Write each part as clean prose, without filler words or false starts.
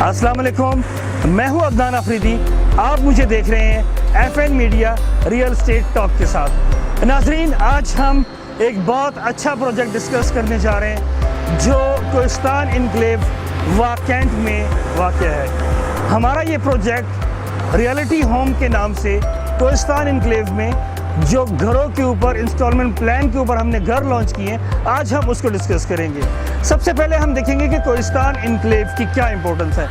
अस्सलाम वालेकुम, मैं हूं अदनान अफरीदी। आप मुझे देख रहे हैं FN media real estate talk के साथ। नाजरीन, आज हम एक बहुत अच्छा प्रोजेक्ट डिस्कस करने जा रहे हैं जो कोहिस्तान इनक्लेव वाकेंट में वाक़या है। हमारा ये प्रोजेक्ट रियलिटी होम के नाम से कोहिस्तान इनक्लेव में जो घरों के ऊपर इंस्टॉलमेंट प्लान के ऊपर हमने घर लॉन्च किए हैं, आज हम उसको डिस्कस करेंगे। सबसे पहले हम देखेंगे कि कोहिस्तान इनक्लेव की क्या इंपॉर्टेंस है।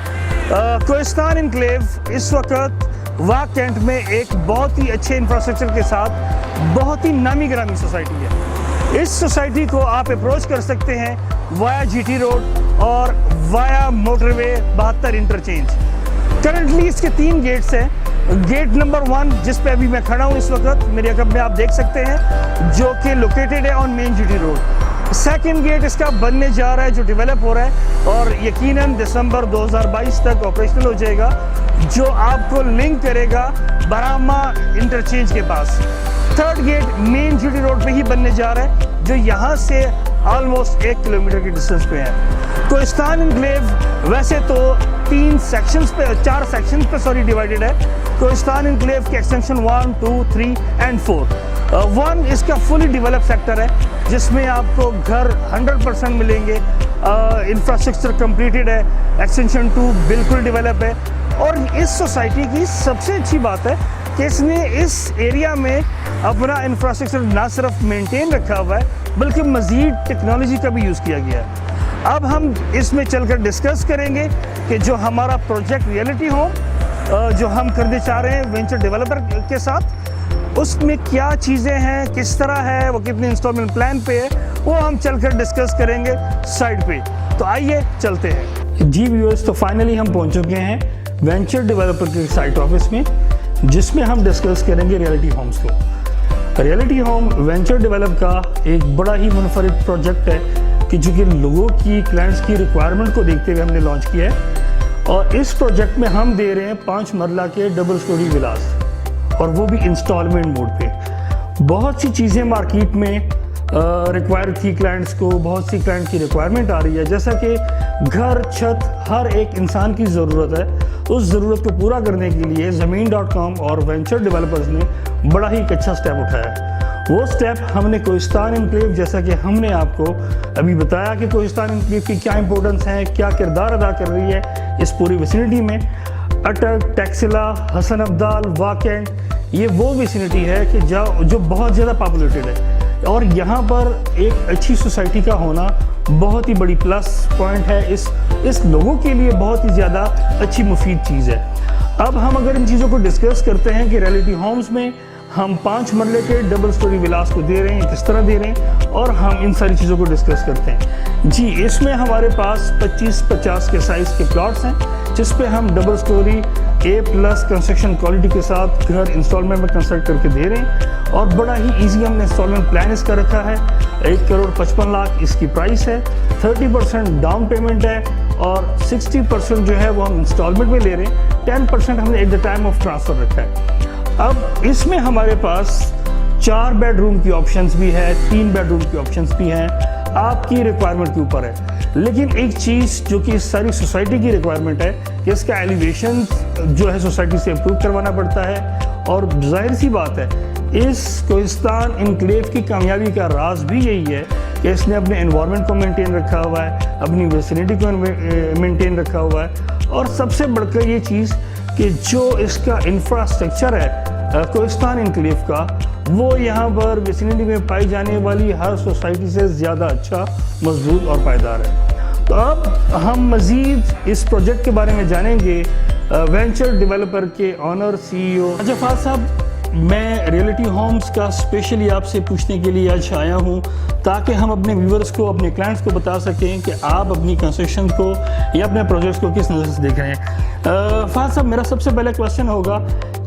कोहिस्तान इनक्लेव इस वक्त वाकेंट में एक बहुत ही अच्छे इंफ्रास्ट्रक्चर के साथ बहुत ही नामी गिरामी सोसाइटी है। इस सोसाइटी को आप अप्रोच कर सकते हैं वाया GT रोड और वाया मोटरवे 72 इंटरचेंज। करंटली इसके 3 गेट्स हैं। गेट नंबर 1 जिस पे अभी मैं खड़ा हूँ इस वक्त मेरे अकब में आप देख सकते हैं, जो कि लोकेटेड है on main GT road. Second gate इसका बनने जा रहा है, जो डेवलप हो रहा है और यकीनन दिसंबर 2022 तक ऑपरेशनल हो जाएगा, जो आपको लिंक करेगा बरामा इंटरचेंज के पास। Third gate main GT road पे ही बनने जा रहा है, जो यहाँ से ऑलमोस्ट 1 किलोमीटर की डिस्टेंस पे है। कोहिस्तान इनक्लेव वैसे तो 4 सेक्शंस पे डिवाइडेड है। कोहिस्तान इनक्लेव के एक्सटेंशन 1, 2, 3 एंड 4। 1 इसका फुली डेवलप सेक्टर है, जिसमें आपको घर 100% मिलेंगे। इंफ्रास्ट्रक्चर कंप्लीटेड है। एक्सटेंशन 2 बिल्कुल डेवलप है। और इस सोसाइटी की सबसे अच्छी बात है कि इसने इस एरिया में अपना इंफ्रास्ट्रक्चर ना सिर्फ मेंटेन रखा हुआ है, बल्कि मज़ीद टेक्नोलॉजी का भी यूज़ किया गया है। अब हम इसमें चलकर डिस्कस करेंगे कि जो हमारा प्रोजेक्ट रियलिटी होम जो हम करने चाह रहे हैं वेंचर डेवलपर के साथ, उसमें क्या चीज़ें हैं, किस तरह है, वो कितने इंस्टॉलमेंट प्लान पे है, वो हम चलकर डिस्कस करेंगे साइड पे। तो आइए चलते हैं जी व्यूअर्स। तो फाइनली हम पहुंच चुके हैं वेंचर डेवलपर के साइट ऑफिस में, जिसमें हम डिस्कस करेंगे रियलिटी होम्स को। रियलिटी होम वेंचर डेवलप का एक बड़ा ही मुनफरिद प्रोजेक्ट है कि जो कि लोगों की, क्लाइंट्स की रिक्वायरमेंट को देखते हुए हमने लॉन्च किया है। और इस प्रोजेक्ट में हम दे रहे हैं 5 मरला के डबल स्टोरी विलास, और वो भी इंस्टॉलमेंट मोड पे। बहुत सी चीज़ें मार्केट में रिक्वायर थी क्लाइंट्स को, बहुत सी क्लाइंट की रिक्वायरमेंट आ रही है, जैसा कि घर, छत हर एक इंसान की ज़रूरत है। उस ज़रूरत को पूरा करने के लिए ज़मीन.com और वेंचर डेवलपर्स ने बड़ा ही अच्छा स्टेप उठाया है। वो स्टेप हमने कोहिस्तान इनक्लेव, जैसा कि हमने आपको अभी बताया कि कोहिस्तान इनक्लेव की क्या इंपॉर्टेंस है, क्या किरदार अदा कर रही है इस पूरी विसिनिटी में। अटक, टैक्सिला, हसन अब्दाल, वाकेंट, ये वो विसिनिटी है कि जो बहुत ज़्यादा पॉपुलेटेड है, और यहाँ पर एक अच्छी सोसाइटी का होना बहुत ही बड़ी प्लस पॉइंट है। इस लोगों के लिए बहुत ही ज़्यादा अच्छी मुफीद चीज़ है। अब हम अगर इन चीज़ों को डिस्कस करते हैं कि रियलिटी होम्स में हम 5 मरले के डबल स्टोरी विलास को दे रहे हैं, किस तरह दे रहे हैं, और हम इन सारी चीज़ों को डिस्कस करते हैं जी। इसमें हमारे पास 25-50 के साइज़ के प्लॉट्स हैं, जिस पे हम double storey A+ construction quality के साथ घर इंस्टॉलमेंट में कंस्ट्रक्ट करके दे रहे हैं। और बड़ा ही ईजी हमने इंस्टॉलमेंट प्लान इसका रखा है। 1,55,00,000 इसकी प्राइस है। 30% डाउन पेमेंट है और 60% जो है वो हम इंस्टॉलमेंट में ले रहे हैं। 10% हमने eight the time of transfer रखा है। अब इसमें हमारे पास 4 बेडरूम की ऑप्शंस भी है, 3 बेडरूम की ऑप्शंस भी हैं, आपकी रिक्वायरमेंट के ऊपर है। लेकिन एक चीज़ जो कि इस सारी सोसाइटी की रिक्वायरमेंट है कि इसका एलिवेशन जो है सोसाइटी से इम्प्रूव करवाना पड़ता है। और जाहिर सी बात है, इस कोहिस्तान इनक्लेव की कामयाबी का राज भी यही है कि इसने अपने एनवायरनमेंट को मेंटेन रखा हुआ है, अपनी विसिनिटी को मेंटेन रखा हुआ है, और सबसे बढ़कर ये चीज़ कि जो इसका इंफ्रास्ट्रक्चर है कोहिस्तान इनक्लेव का, वो यहाँ पर विसिनिटी में पाई जाने वाली हर सोसाइटी से ज़्यादा अच्छा, मजबूत और पायदार है। तो अब हम मज़ीद इस प्रोजेक्ट के बारे में जानेंगे वेंचर डेवलपर के ऑनर CEO जफार साहब। मैं रियलिटी होम्स का स्पेशली आपसे पूछने के लिए आज आया हूँ, ताकि हम अपने व्यूवर्स को, अपने क्लाइंट्स को बता सकें कि आप अपनी कंस्ट्रक्शन को या अपने प्रोजेक्ट्स को किस नज़र से देख रहे हैं। फाज साहब, मेरा सबसे पहला क्वेश्चन होगा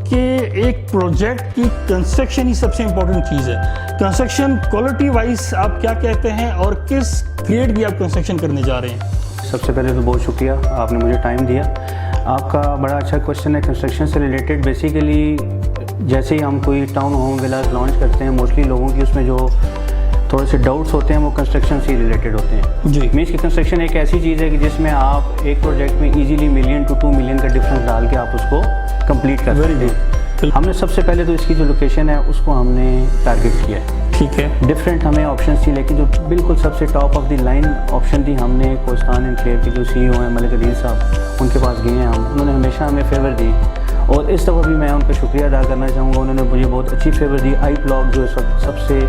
कि एक प्रोजेक्ट की कंस्ट्रक्शन ही सबसे इम्पोर्टेंट चीज़ है। कंस्ट्रक्शन क्वालिटी वाइज आप क्या कहते हैं और किस ग्रेड की आप कंस्ट्रक्शन करने जा रहे हैं? सबसे पहले तो बहुत शुक्रिया, आपने मुझे टाइम दिया। आपका बड़ा अच्छा क्वेश्चन है कंस्ट्रक्शन से रिलेटेड। बेसिकली जैसे ही हम कोई टाउन होम विलास लॉन्च करते हैं, मोस्टली लोगों की उसमें जो थोड़े से डाउट्स होते हैं वो कंस्ट्रक्शन से रिलेटेड होते हैं। जी। मीन्स की कंस्ट्रक्शन एक ऐसी चीज़ है कि जिसमें आप एक प्रोजेक्ट में इजीली $1 million to $2 million का डिफरेंस डाल के आप उसको कंप्लीट कर सकते हैं। हमने सबसे पहले तो इसकी जो लोकेशन है उसको हमने टारगेट किया है। ठीक है। डिफरेंट हमें ऑप्शन थी, लेकिन जो बिल्कुल सबसे top of the line option थी हमने कोस्तान एनक्लेव के जो CEO हैं मलिक अदील साहब, उनके पास गए हैं हम। उन्होंने हमेशा हमें फेवर दी और इस दफ़ा भी मैं उनका शुक्रिया अदा करना चाहूँगा। उन्होंने मुझे बहुत अच्छी फेवर दी। आई ब्लॉक जो सबसे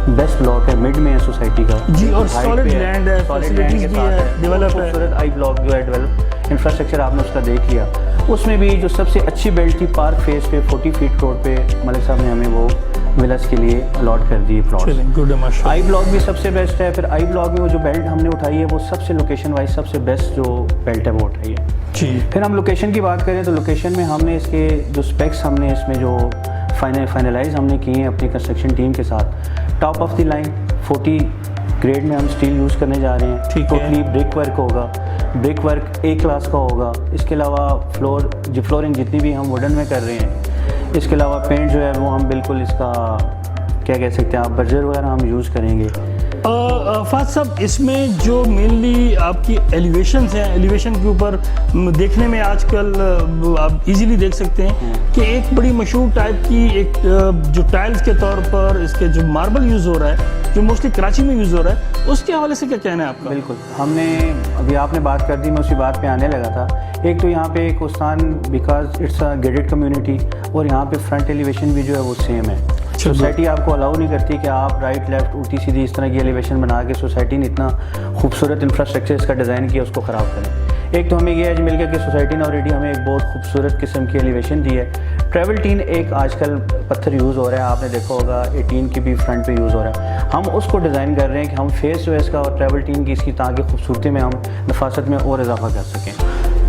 बेस्ट ब्लॉक है, मिड में है सोसाइटी का जी, और सॉलिड लैंड है, फैसिलिटीज भी है, डेवलप है। खूबसूरत आई ब्लॉक जो है डेवलप, इंफ्रास्ट्रक्चर आपने उसका देख लिया। उसमें भी जो सबसे अच्छी बेल्ट थी पार्क फेस पे 40 फीट रोड पे मलिक साहब ने हमें वो विलास के लिए अलॉट कर दिए प्लॉट। आई ब्लॉक भी सबसे बेस्ट है। फिर आई ब्लॉक में वो जो बेल्ट हमने उठाई है वो सबसे लोकेशन वाइज सबसे बेस्ट जो बेल्ट है वो उठाई है जी। फिर हम लोकेशन की बात करें तो लोकेशन में हमने इसके जो स्पेक्स हमने इसमें जो फाइनलाइज हमने किए हैं अपनी कंस्ट्रक्शन टीम के साथ, top of the line 40 grade में हम स्टील यूज़ करने जा रहे हैं। टोटली ब्रिक वर्क होगा, ब्रिक वर्क A क्लास का होगा। इसके अलावा फ्लोरिंग जितनी भी हम वुडन में कर रहे हैं, इसके अलावा पेंट जो है वो हम बिल्कुल इसका क्या कह सकते हैं आप बर्जर वगैरह हम यूज़ करेंगे। फाज साहब, इसमें जो मेनली आपकी एलिवेशंस हैं, एलिवेशन के ऊपर देखने में आजकल आप इजीली देख सकते हैं कि एक बड़ी मशहूर टाइप की एक जो टाइल्स के तौर पर इसके जो मार्बल यूज़ हो रहा है, जो मोस्टली कराची में यूज़ हो रहा है, उसके हवाले से क्या कहना है आपका? बिल्कुल, हमने अभी आपने बात कर दी, मैं उसी बात पे आने लगा था। एक तो यहाँ पे कोस्तान because it's a gated community और यहाँ पे फ्रंट एलिवेशन भी जो है वो सेम है। सोसाइटी आपको अलाउ नहीं करती कि आप राइट लेफ्ट उल्टी सीधी इस तरह की एलिवेशन बना के सोसाइटी ने इतना खूबसूरत इंफ्रास्ट्रक्चर इसका डिज़ाइन किया उसको ख़राब करें। एक तो हमें ये आज मिल गया कि सोसाइटी ने ऑलरेडी हमें एक बहुत खूबसूरत किस्म की एलिवेशन दी है। ट्रैवल टीन एक आजकल पत्थर यूज़ हो रहा है, आपने देखा होगा 18 की भी फ्रंट पे यूज़ हो रहा है। हम उसको डिज़ाइन कर रहे हैं कि हम फेस जो है इसका और ट्रैवल टीन की इसकी ताकि खूबसूरती में हम नफासत में और इजाफा कर सकें।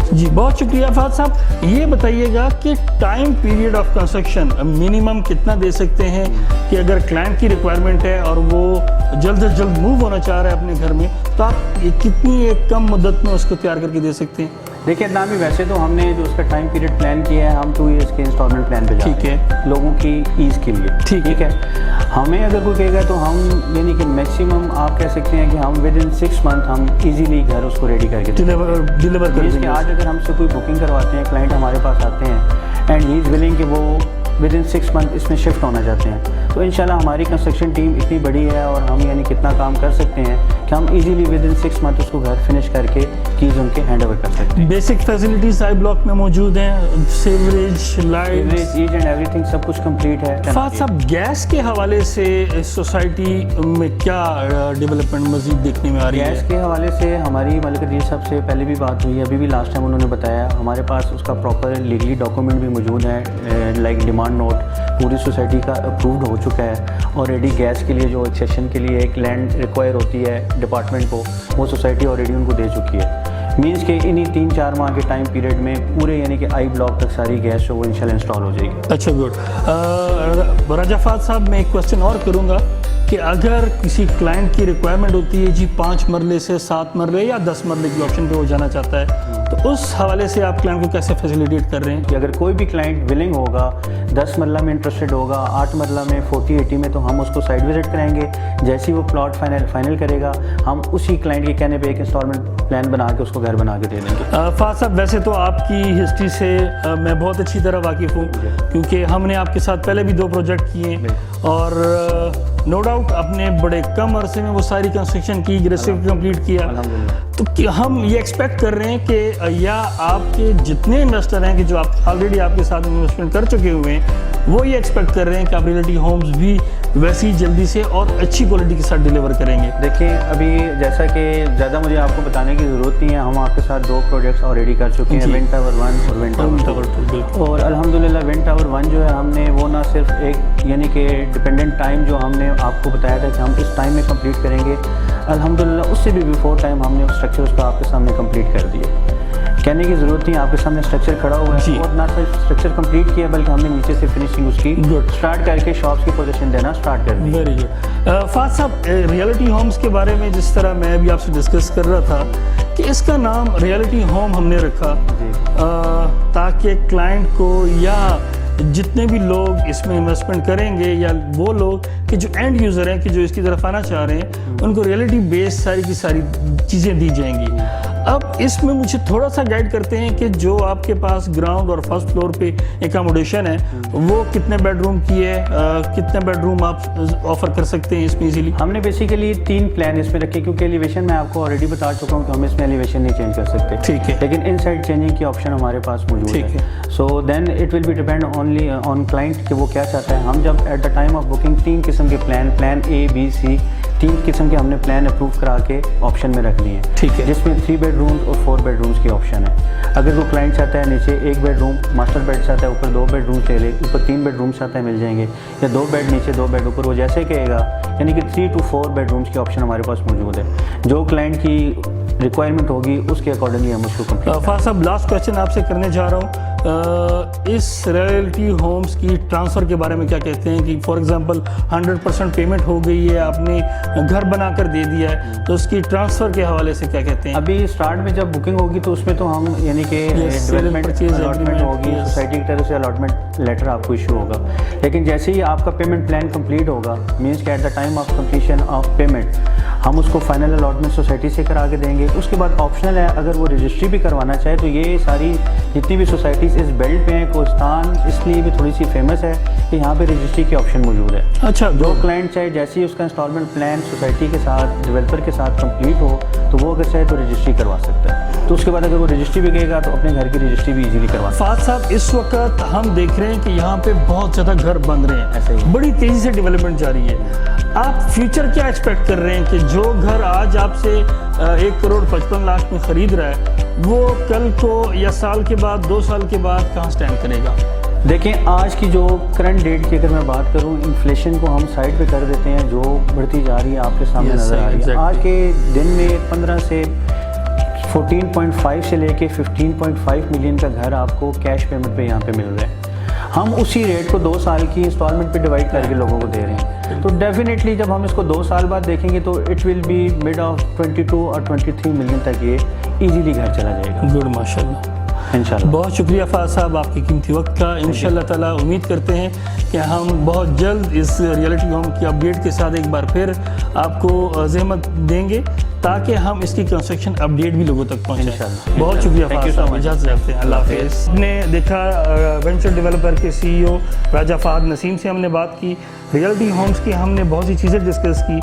जी, बहुत शुक्रिया फाज साहब। ये बताइएगा कि time period of construction minimum कितना दे सकते हैं कि अगर क्लाइंट की रिक्वायरमेंट है और वो जल्द से जल्द मूव होना चाह रहा है अपने घर में, तो आप ये कितनी एक कम मुद्दत में उसको तैयार करके दे सकते हैं? देखिए नामी, वैसे तो हमने जो उसका टाइम पीरियड प्लान किया है हम 2 ईयर्स के इंस्टॉलमेंट प्लान पे जा रहे हैं लोगों की ईज़ के लिए। ठीक है। हमें अगर कोई कहेगा तो हम यानी कि मैक्सिमम आप कह सकते हैं कि हम विद इन 6 मंथ हम इजीली घर उसको रेडी करके डिलीवर कर देंगे। आज अगर हमसे कोई बुकिंग करवाते हैं, क्लाइंट हमारे पास आते हैं एंड ही इज़ विलिंग कि वो विद इन 6 मंथ इसमें शिफ्ट होना चाहते हैं, तो इंशाल्लाह हमारी कंस्ट्रक्शन टीम इतनी बड़ी है और हम यानी कितना काम कर सकते हैं कि हम इजीली विद इन 6 मंथ उसको घर फिनिश करके कीज़ उनके हैंड ओवर कर सकते हैं। बेसिक फैसिलिटीज आई ब्लॉक में मौजूद हैं, sewerage, light, each and everything सब कुछ कंप्लीट है। फाज साहब, गैस के हवाले से सोसाइटी में क्या डेवलपमेंट मजीद देखने में आ रही है? गैस के हवाले से हमारी मलिक अदील साहब से पहले भी बात हुई है, अभी भी लास्ट टाइम उन्होंने बताया हमारे पास उसका प्रॉपर लीगली डॉक्यूमेंट भी मौजूद है, लाइक डिमांड नोट पूरी सोसाइटी का अप्रूव्ड हो चुका है। ऑलरेडी गैस के लिए जो एक्सेशन के लिए एक लैंड रिक्वायर होती है डिपार्टमेंट को, वो सोसाइटी ऑलरेडी उनको दे चुकी है। मीन्स के इन्हीं 3-4 माह के टाइम पीरियड में पूरे यानी कि आई ब्लॉक तक सारी गैस जो वो इंशाल्लाह इंस्टॉल हो जाएगी। अच्छा, गुड। राजा फाज साहब, मैं एक क्वेश्चन और करूँगा कि अगर किसी क्लाइंट की रिक्वायरमेंट होती है जी 5 मरले से 7 मरले या 10 मरले की ऑप्शन पे वो जाना चाहता है, तो उस हवाले से आप क्लाइंट को कैसे फैसिलिटेट कर रहे हैं? कि अगर कोई भी क्लाइंट विलिंग होगा, 10 मरला में इंटरेस्टेड होगा, 8 मरला में 40-80 में, तो हम उसको साइट विजिट करेंगे। जैसे ही वो प्लॉट फाइनल करेगा हम उसी क्लाइंट के कहने पे एक इंस्टॉलमेंट प्लान बना के उसको घर बना के दे देंगे। फाज साहब, वैसे तो आपकी हिस्ट्री से मैं बहुत अच्छी तरह वाकिफ़ हूँ क्योंकि हमने आपके साथ पहले भी 2 प्रोजेक्ट किए और नो डाउट अपने बड़े कम अरसे में वो सारी कंस्ट्रक्शन की ग्रेसिव कंप्लीट किया। तो हम ये एक्सपेक्ट कर रहे हैं कि या आपके जितने इन्वेस्टर हैं कि जो आप ऑलरेडी आपके साथ इन्वेस्टमेंट कर चुके हुए हैं, वो ये एक्सपेक्ट कर रहे हैं कि आप रियलिटी होम्स भी वैसी जल्दी से और अच्छी क्वालिटी के साथ डिलीवर करेंगे। देखिए अभी जैसा कि ज़्यादा मुझे आपको बताने की ज़रूरत नहीं है, हम आपके साथ 2 प्रोजेक्ट्स ऑलरेडी कर चुके हैं, विंड टावर 1 और विंड टावर 2। और अल्हम्दुलिल्लाह विंड टावर 1 जो है हमने वो ना सिर्फ एक यानी कि डिपेंडेंट टाइम जो हमने आपको बताया था कि हम इस टाइम में कंप्लीट करेंगे, अल्हम्दुलिल्लाह उससे भी बिफोर टाइम हमने स्ट्रक्चर उसका आपके सामने कंप्लीट कर दिया। कहने की ज़रूरत नहीं, आपके सामने स्ट्रक्चर खड़ा हुआ है और ना सिर्फ स्ट्रक्चर कंप्लीट किया बल्कि हमने नीचे से फिनिशिंग उसकी स्टार्ट करके शॉप्स की पोजीशन देना स्टार्ट कर दी। Very good. फाज साहब, रियलिटी होम्स के बारे में जिस तरह मैं भी आपसे डिस्कस कर रहा था कि इसका नाम रियलिटी होम हमने रखा ताकि क्लाइंट को या जितने भी लोग इसमें इन्वेस्टमेंट करेंगे या वो लोग कि जो एंड यूज़र हैं कि जो इसकी तरफ आना चाह रहे हैं, उनको रियलिटी बेस्ड सारी की सारी चीज़ें दी जाएंगी। अब इसमें मुझे थोड़ा सा गाइड करते हैं कि जो आपके पास ग्राउंड और फर्स्ट फ्लोर पे एकोमोडेशन है वो कितने बेडरूम की है, कितने बेडरूम आप ऑफर कर सकते हैं इसमें इजीली? हमने बेसिकली 3 प्लान इसमें रखे, क्योंकि एलिवेशन मैं आपको ऑलरेडी बता चुका हूँ कि हम इसमें एलिवेशन नहीं चेंज कर सकते। ठीक है। लेकिन इनसाइड चेंजिंग की ऑप्शन हमारे पास मौजूद ठीक है। So then it will be depend only on client कि वो क्या चाहता है। हम जब at the time of booking 3 किस्म के प्लान A, B, C 3 किस्म के हमने प्लान अप्रूव करा के ऑप्शन में रख लिए। ठीक है। जिसमें 3 बेडरूम्स और 4 बेडरूम्स की ऑप्शन है। अगर वो क्लाइंट चाहता है नीचे 1 बेडरूम मास्टर बेड चाहता है, ऊपर 2 बेडरूम ले ले, ऊपर 3 बेडरूम चाहता है मिल जाएंगे, या 2 बेड नीचे 2 बेड ऊपर, वो जैसे कहेगा। यानी कि 3 to 4 बेडरूम्स की ऑप्शन हमारे पास मौजूद है। जो क्लाइंट की रिक्वायरमेंट होगी उसके अकॉर्डिंगली हम उसको कंप्लीट। फाज साहब, लास्ट क्वेश्चन आपसे करने जा रहा हूँ, इस रॉयल्टी होम्स की ट्रांसफ़र के बारे में क्या कहते हैं कि फॉर एग्जांपल 100% पेमेंट हो गई है, आपने घर बनाकर दे दिया है, तो उसकी ट्रांसफ़र के हवाले से क्या कहते हैं? अभी स्टार्ट में जब बुकिंग होगी तो उसमें तो हम यानी कि डेवलपमेंट अलॉटमेंट होगी, सोसाइटी की तरफ से अलॉटमेंट लेटर आपको इशू होगा। लेकिन जैसे ही आपका पेमेंट प्लान कंप्लीट होगा, मीन्स कि eight the time of completion of payment हम उसको फाइनल अलॉटमेंट सोसाइटी से करा के देंगे। उसके बाद ऑप्शनल है, अगर वो रजिस्ट्री भी करवाना चाहे तो ये सारी जितनी भी सोसाइटीज़ इस बेल्ट पे हैं, कोस्तान इसलिए भी थोड़ी सी फेमस है कि यहाँ पे रजिस्ट्री की ऑप्शन मौजूद है। अच्छा, जो क्लाइंट चाहे जैसे ही उसका इंस्टॉलमेंट प्लान सोसाइटी के साथ डेवलपर के साथ कंप्लीट हो तो वो अगर चाहे तो रजिस्ट्री करवा सकता है। तो उसके बाद अगर वो रजिस्ट्री भी गएगा तो अपने घर की रजिस्ट्री भी इजीली करवा सकता है। फाज साहब, इस वक्त हम देख रहे हैं कि यहाँ पे बहुत ज़्यादा घर बन रहे हैं, ऐसे ही बड़ी तेज़ी से डेवलपमेंट जारी है। आप फ्यूचर क्या एक्सपेक्ट कर रहे हैं कि जो घर आज आपसे 1,55,00,000 में ख़रीद रहा है वो कल को या साल के बाद 2 साल के बाद कहाँ स्टैंड करेगा? देखें, आज की जो करंट डेट की अगर मैं बात करूं, इन्फ्लेशन को हम साइड पे कर देते हैं, जो बढ़ती जा रही है आपके सामने नज़र आ रही है। आज के दिन में 15 से 14.5 से लेके 15.5 मिलियन का घर आपको कैश पेमेंट पे यहाँ पे मिल रहा है। हम उसी रेट को 2 साल की इंस्टॉलमेंट पे डिवाइड करके लोगों को दे रहे हैं। तो डेफिनेटली जब हम इसको 2 साल बाद देखेंगे तो it will B mid of 22 और 23 मिलियन तक ये इजीली घर चला जाएगा। गुड, माशाल्लाह, इंशाल्लाह। बहुत शुक्रिया फाज साहब आपकी कीमती वक्त का। इंशाल्लाह ताला उम्मीद करते हैं कि हम बहुत जल्द इस रियलिटी होम की अपडेट के साथ एक बार फिर आपको ज़हमत देंगे ताकि हम इसकी कंस्ट्रक्शन अपडेट भी लोगों तक पहुंचाएं। बहुत शुक्रिया फाज साहब, इजाज़त रखते हैं, अल्लाह हाफ़िज़। हमने देखा वेंचर डेवलपर के CEO राजा फ़हद नसीम से हमने बात की, रियलिटी होम्स की हमने बहुत सी चीज़ें डिस्कस की।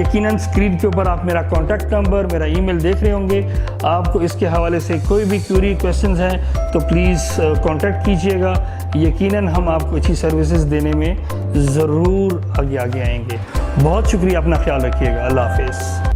यकीनन स्क्रीन के ऊपर आप मेरा कॉन्टैक्ट नंबर, मेरा ईमेल देख रहे होंगे। आपको इसके हवाले से कोई भी क्यूरी क्वेश्चंस हैं तो प्लीज़ कॉन्टैक्ट कीजिएगा। यकीनन हम आपको अच्छी सर्विसेज देने में ज़रूर आगे आएंगे। बहुत शुक्रिया, अपना ख्याल रखिएगा, अल्लाह हाफ़िज़।